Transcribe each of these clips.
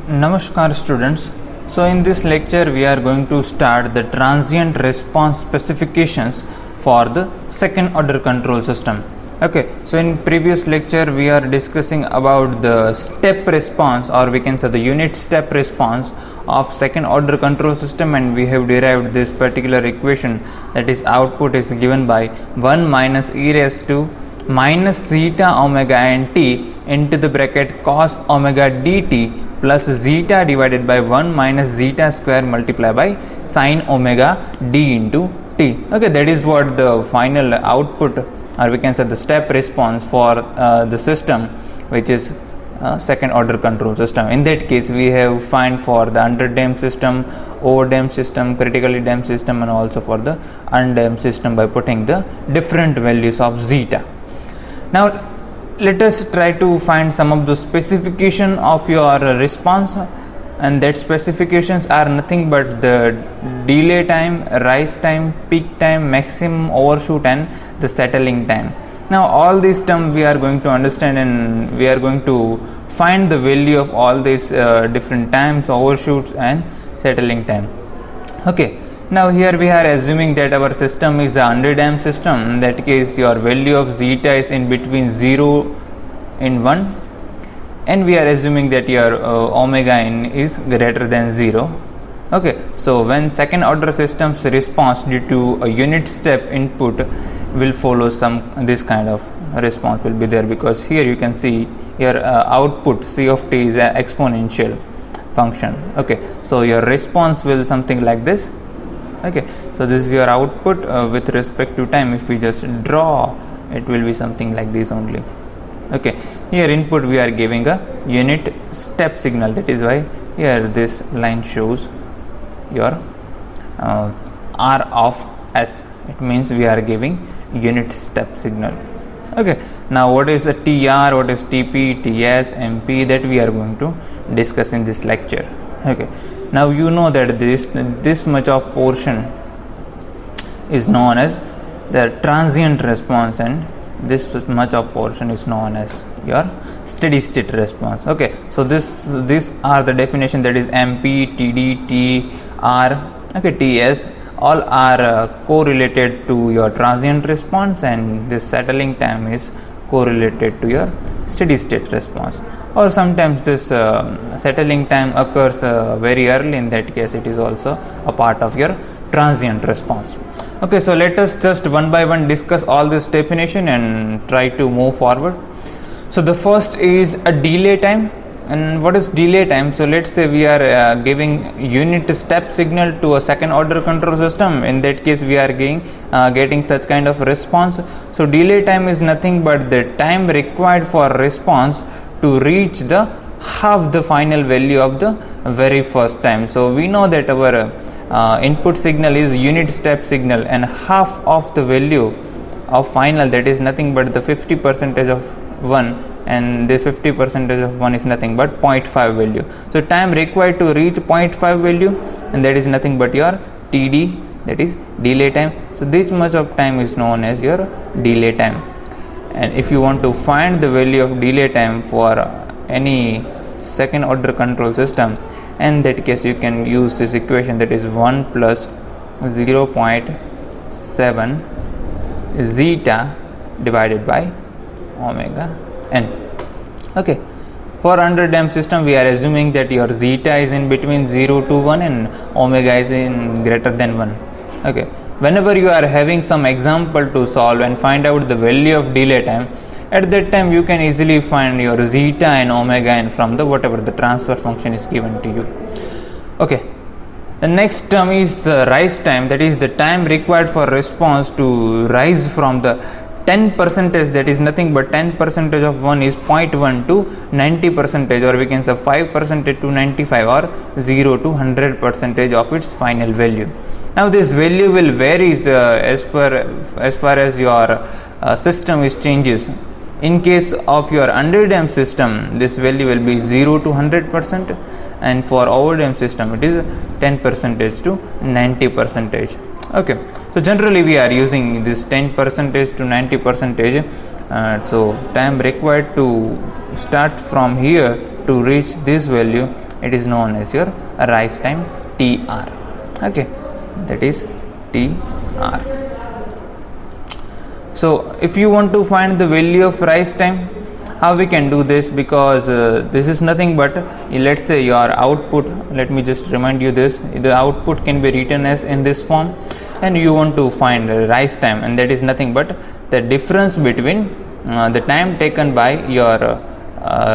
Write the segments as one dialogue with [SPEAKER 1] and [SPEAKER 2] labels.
[SPEAKER 1] Namaskar students. So in this lecture we are going to start the transient response specifications for the second order control system. Okay, so in previous lecture we are discussing about the step response, or we can say the unit step response of second order control system, and we have derived this particular equation, that is output is given by 1 minus e raised to minus zeta omega n t into the bracket cos omega dt plus zeta divided by 1 minus zeta square multiplied by sin omega d into t. Okay, that is what the final output, or we can say the step response for the system which is second order control system. In that case we have find for the underdamped system, overdamped system, critically damped system, and also for the undamped system by putting the different values of zeta. Now let us try to find some of the specification of your response, and that specifications are nothing but the delay time, rise time, peak time, maximum overshoot, and the settling time. Now all these terms we are going to understand, and we are going to find the value of all these different times, overshoots and settling time. Okay, now here we are assuming that our system is a underdamped system. In that case your value of zeta is in between 0 and 1, and we are assuming that your omega n is greater than 0. Okay, so when second order system's response due to a unit step input will follow this kind of response will be there, because here you can see your output c of t is an exponential function. Okay, so your response will something like this. Okay, so this is your output with respect to time. If we just draw, it will be something like this only. Okay, here input we are giving a unit step signal, that is why here this line shows your r of s. It means we are giving unit step signal. Okay, now what is a tr, what is tp, ts, mp, that we are going to discuss in this lecture. Okay, now you know that this much of portion is known as the transient response, and this much of portion is known as your steady state response. Okay, so these are the definition, that is mp, td, tr, okay, ts, all are correlated to your transient response, and this settling time is correlated to your steady state response. Or sometimes this settling time occurs very early. In that case it is also a part of your transient response. Okay, so let us just one by one discuss all this definition and try to move forward. So the first is a delay time. And what is delay time? So let's say we are giving unit step signal to a second order control system. In that case we are getting such kind of response. So delay time is nothing but the time required for response to reach the half the final value of the very first time. So we know that our input signal is unit step signal, and half of the value of final, that is nothing but the 50% of 1, and the 50% of 1 is nothing but 0.5 value. So time required to reach 0.5 value, and that is nothing but your td, that is delay time. So this much of time is known as your delay time. And if you want to find the value of delay time for any second order control system, in that case you can use this equation, that is 1 plus 0.7 zeta divided by omega n. Okay, for underdamped system we are assuming that your zeta is in between 0 to 1 and omega is in greater than 1. Okay, whenever you are having some example to solve and find out the value of delay time, at that time you can easily find your zeta and omega n from the whatever the transfer function is given to you. Okay, the next term is the rise time, that is the time required for response to rise from the 10%, that is nothing but 10% of 1 is 0.1 to 90%, or we can say 5% to 95, or 0 to 100% of its final value. Now this value will varies as far as your system is changes. In case of your underdamped system, this value will be 0 to 100%, and for overdamped system it is 10% to 90%. Okay, so generally we are using this 10% to 90%. So time required to start from here to reach this value it is known as your rise time TR. Okay, that is TR. So if you want to find the value of rise time, how we can do this? Because this is nothing but, let's say your output, let me just remind you this, the output can be written as in this form, and you want to find rise time, and that is nothing but the difference between the time taken by your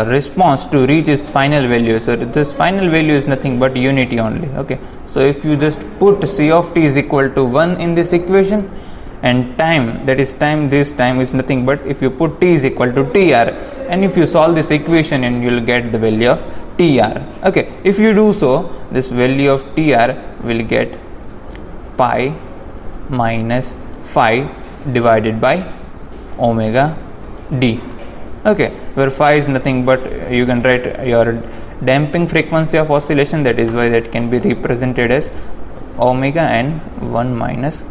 [SPEAKER 1] response to reach its final value. So this final value is nothing but unity only. Okay, so if you just put C of t is equal to 1 in this equation, and time, that is time, this time is nothing but if you put t is equal to TR, and if you solve this equation, and you will get the value of TR. Okay, if you do so, this value of TR will get pi minus phi divided by omega d. Okay, where phi is nothing but, you can write your damping frequency of oscillation, that is why that can be represented as omega n 1 minus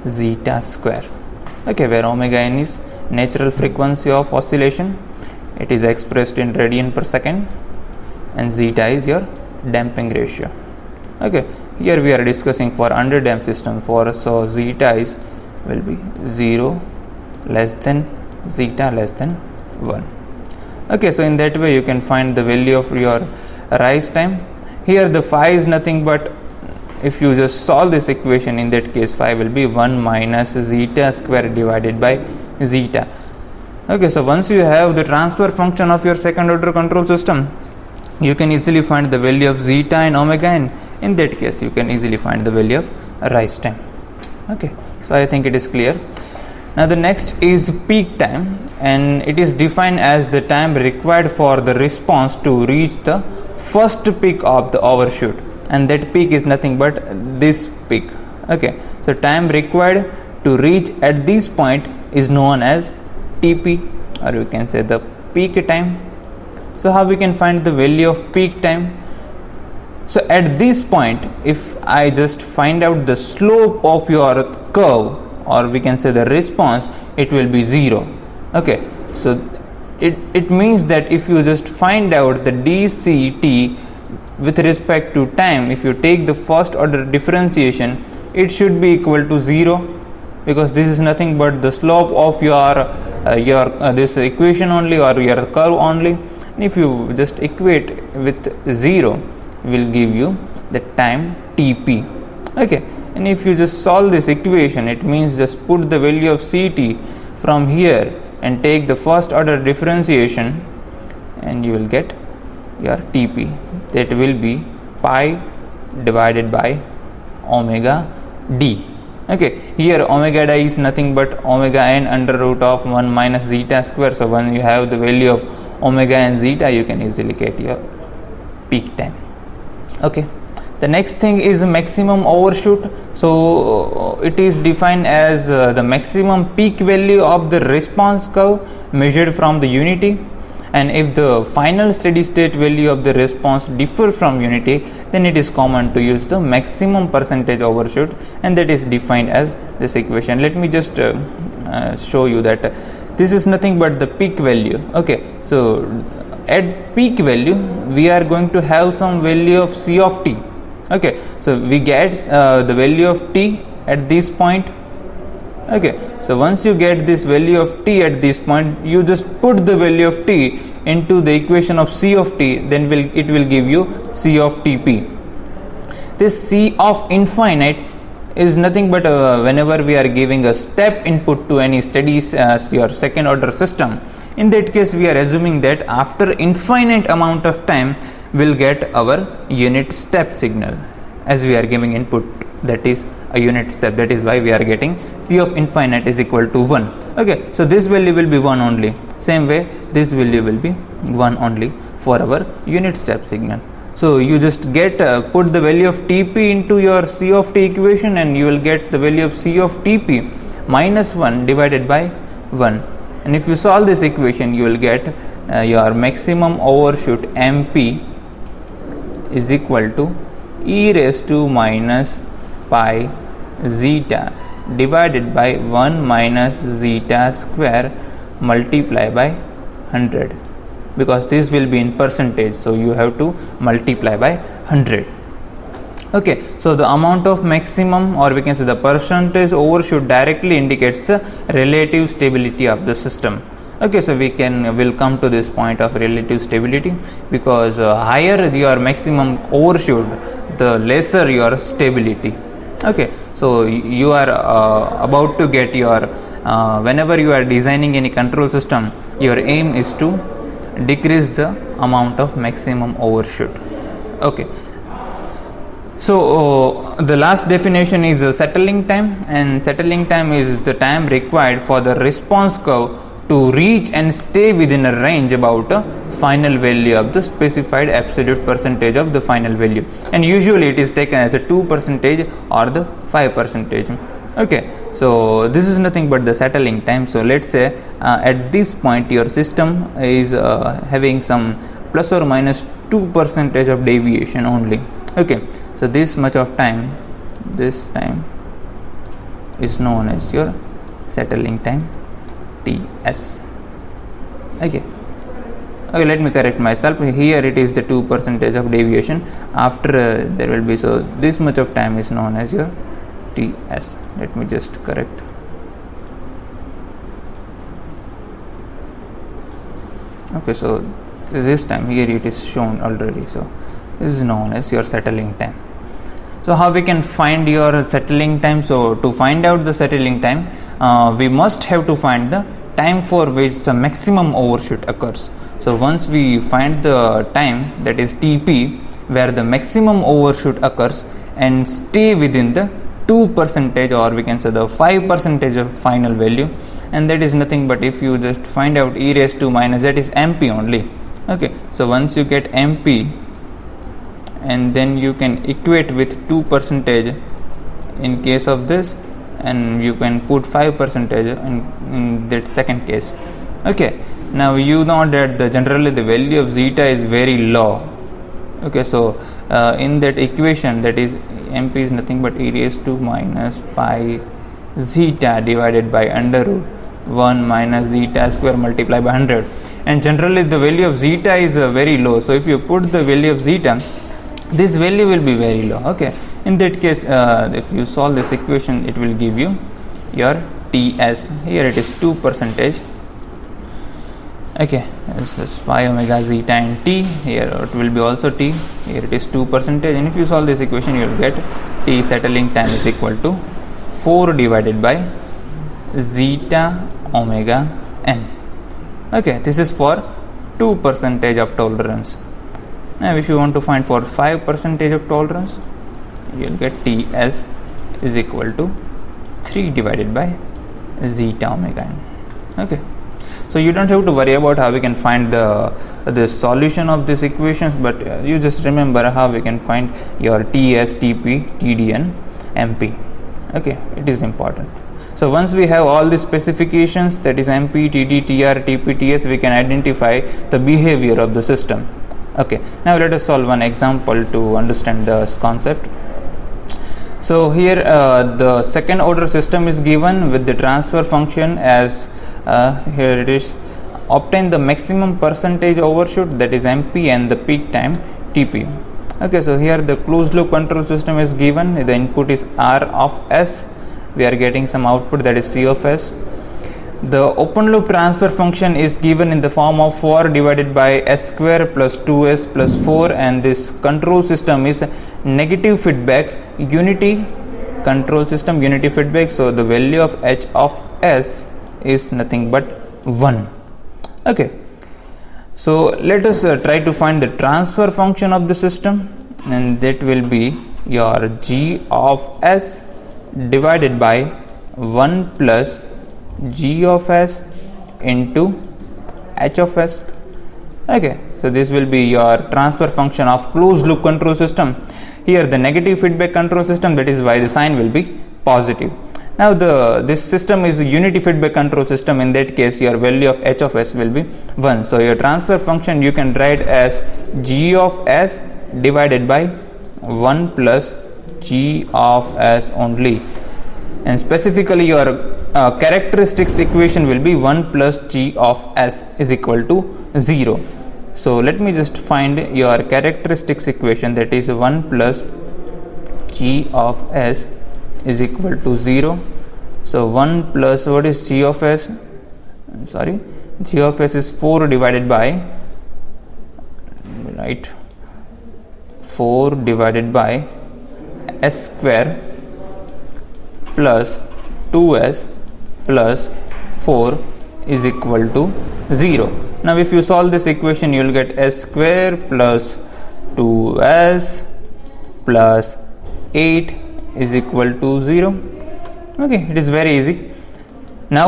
[SPEAKER 1] zeta square. Okay, where omega n is natural frequency of oscillation, it is expressed in radian per second, and zeta is your damping ratio. Okay, here we are discussing for underdamped system, so zeta is will be 0 less than zeta less than 1. Okay, so in that way you can find the value of your rise time. Here the phi is nothing but, if you just solve this equation, in that case phi will be 1 minus zeta square divided by zeta. Okay, so once you have the transfer function of your second order control system, you can easily find the value of zeta and omega n. In that case you can easily find the value of rise time. Okay, so I think it is clear. Now the next is peak time, and it is defined as the time required for the response to reach the first peak of the overshoot, and that peak is nothing but this peak. Okay, so time required to reach at this point is known as TP, or you can say the peak time. So how we can find the value of peak time? So at this point, if I just find out the slope of your curve, or we can say the response, it will be 0. Okay, so it means that if you just find out the dct with respect to time, if you take the first order differentiation, it should be equal to 0, because this is nothing but the slope of your this equation only, or your curve only. And if you just equate with 0, will give you the time TP. Okay, and if you just solve this equation, it means just put the value of CT from here and take the first order differentiation, and you will get your TP, that will be pi divided by omega d. Okay, here omega d is nothing but omega n under root of 1 minus zeta square. So when you have the value of omega and zeta, you can easily get your peak time. Okay, the next thing is maximum overshoot. So it is defined as the maximum peak value of the response curve measured from the unity, and if the final steady state value of the response differ from unity, then it is common to use the maximum percentage overshoot, and that is defined as this equation. Let me just show you that this is nothing but the peak value. Okay, so at peak value we are going to have some value of C of t. Okay, so we get the value of t at this point. Okay, so once you get this value of t at this point, you just put the value of t into the equation of C of t, then it will give you C of Tp. This C of infinite is nothing but whenever we are giving a step input to any steady your second order system, in that case we are assuming that after infinite amount of time we'll get our unit step signal, as we are giving input, that is a unit step. That is why we are getting C of infinite is equal to 1. Okay, so this value will be 1 only. Same way this value will be 1 only for our unit step signal. So you just get put the value of Tp into your C of t equation, and you will get the value of C of Tp minus 1 divided by 1. And if you solve this equation, you will get your maximum overshoot MP is equal to e raised to minus pi zeta divided by 1 minus zeta square multiplied by 100. because this will be in percentage, so you have to multiply by 100. Okay, so the amount of maximum, or we can say the percentage overshoot, directly indicates the relative stability of the system. Okay, so will come to this point of relative stability, because higher your maximum overshoot, the lesser your stability. Okay, so you are about to get your whenever you are designing any control system, your aim is to decrease the amount of maximum overshoot. Okay, so the last definition is settling time, and settling time is the time required for the response curve to reach and stay within a range about a final value of the specified absolute percentage of the final value, and usually it is taken as a 2% or the 5%. Okay, so this is nothing but the settling time. So let's say at this point your system is having some plus or minus 2% of deviation only. Okay, so this much of time, this time is known as your settling time, TS. Okay, let me correct myself. Here it is the 2% of deviation. After there will be, so this much of time is known as your TS. Let me just correct. Okay, so this time here it is shown already, so this is known as your settling time. So how we can find your settling time? So to find out the settling time, we must have to find the time for which the maximum overshoot occurs. So once we find the time, that is TP, where the maximum overshoot occurs and stay within the 2% or we can say the 5% of final value, and that is nothing but if you just find out e raised to minus, that is MP only. Okay, so once you get MP, and then you can equate with 2% in case of this, and you can put 5% in that second case. Okay, now you know that generally the value of zeta is very low. Okay, so in that equation, that is MP is nothing but e raised to minus pi zeta divided by under root 1 minus zeta square multiplied by 100, and generally the value of zeta is very low. So if you put the value of zeta, this value will be very low. Okay, in that case if you solve this equation, it will give you your TS. Here it is 2%. Okay, this is pi omega zeta and T. Here it will be also T. Here it is 2%, and if you solve this equation, you will get T settling time is equal to 4 divided by zeta omega n. Okay, this is for 2% of tolerance. Now if you want to find for 5% of tolerance, you will get TS is equal to 3 divided by zeta omega n. Okay, so you don't have to worry about how we can find the solution of these equations, but you just remember how we can find your TS, TP, TD and MP. Okay, it is important. So once we have all the specifications, that is MP, TD, TR, TP, TS, we can identify the behavior of the system. Okay, now let us solve one example to understand this concept. So here the second order system is given with the transfer function as here it is, obtain the maximum percentage overshoot, that is MP, and the peak time TP. Okay, so here the closed loop control system is given. The input is R of S. We are getting some output, that is C of S. The open loop transfer function is given in the form of 4 divided by S square plus 2S plus 4, and this control system is negative feedback unity control system, unity feedback. So the value of H of S is nothing but 1. Okay, so let us try to find the transfer function of the system, and that will be your G of S divided by 1 plus G of S into H of S. Okay, so this will be your transfer function of closed loop control system. Here the negative feedback control system, that is why the sign will be positive. Now this system is a unity feedback control system. In that case, your value of H of S will be 1. So your transfer function you can write as G of S divided by 1 plus G of S only, and specifically your characteristics equation will be 1 plus G of S is equal to 0. So let me just find your characteristics equation, that is 1 plus g of s is equal to 0. So 1 plus, what is g of s? Sorry, g of s is 4 divided by, right, 4 divided by s square plus 2s plus 4 is equal to 0. Now if you solve this equation, you will get s square plus 2s plus 8 is equal to 0. Okay, it is very easy. Now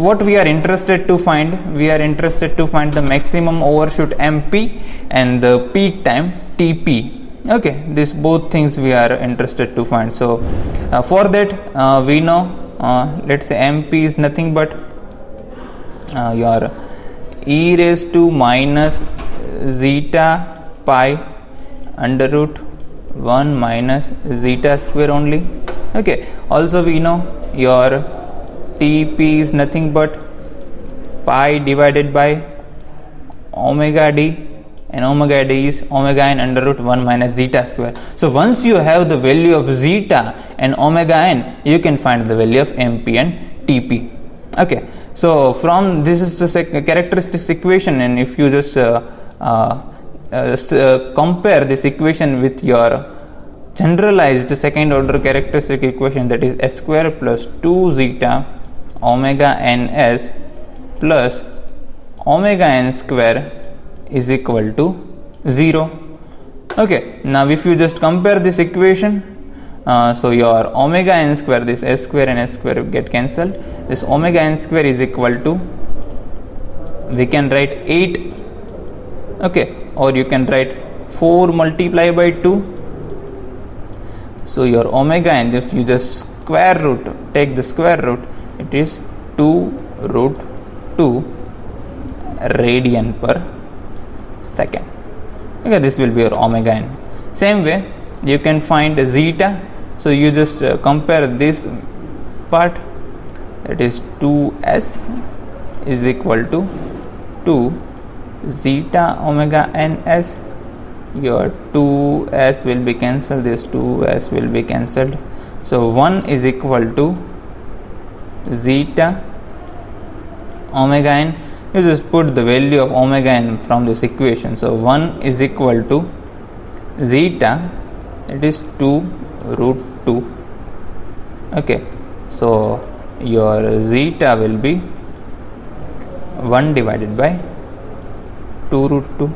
[SPEAKER 1] what we are interested to find, we are interested to find the maximum overshoot MP and the peak time TP. Okay, these both things we are interested to find. So for that we know, let's say MP is nothing but your e raised to minus zeta pi under root 1 minus zeta square only. Okay, also we know your TP is nothing but pi divided by omega d, and omega d is omega n under root 1 minus zeta square. So once you have the value of zeta and omega n, you can find the value of MP and TP. Okay, so from this is the characteristics equation, and if you just compare this equation with your generalized second order characteristic equation, that is s square plus 2 zeta omega ns plus omega n square is equal to 0. Okay, now if you just compare this equation, so your omega n square, this s square and s square get cancelled. This omega n square is equal to, we can write 8, okay, or you can write 4 multiplied by 2. So your omega n, if you just square root, take the square root, it is 2 root 2 radian per second. Okay, this will be your omega n. Same way you can find zeta. So you just compare this part, that is 2s is equal to 2 zeta omega ns. Your 2s will be cancelled, this 2s will be cancelled. So 1 is equal to zeta omega n. You just put the value of omega n from this equation. So 1 is equal to zeta, it is 2 root 2. Okay, so your zeta will be 1 divided by 2 root 2.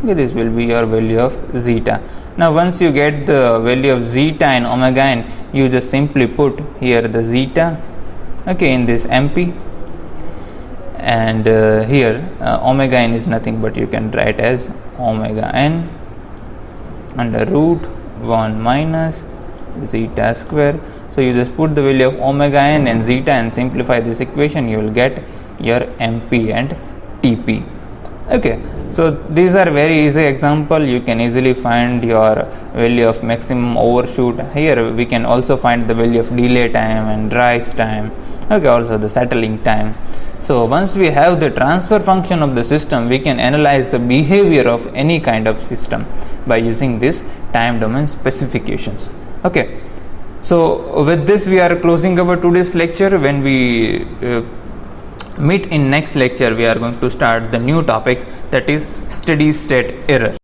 [SPEAKER 1] Okay, this will be your value of zeta. Now once you get the value of zeta and omega n, you just simply put here the zeta, okay, in this MP, and here omega n is nothing but you can write as omega n under root 1 minus zeta square. So you just put the value of omega n and zeta and simplify this equation, you will get your MP and TP. Okay, so these are very easy example. You can easily find your value of maximum overshoot. Here we can also find the value of delay time and rise time, okay, also the settling time. So once we have the transfer function of the system, we can analyze the behavior of any kind of system by using this time domain specifications. Okay, so with this we are closing our today's lecture. When we meet in next lecture, we are going to start the new topic, that is steady state error.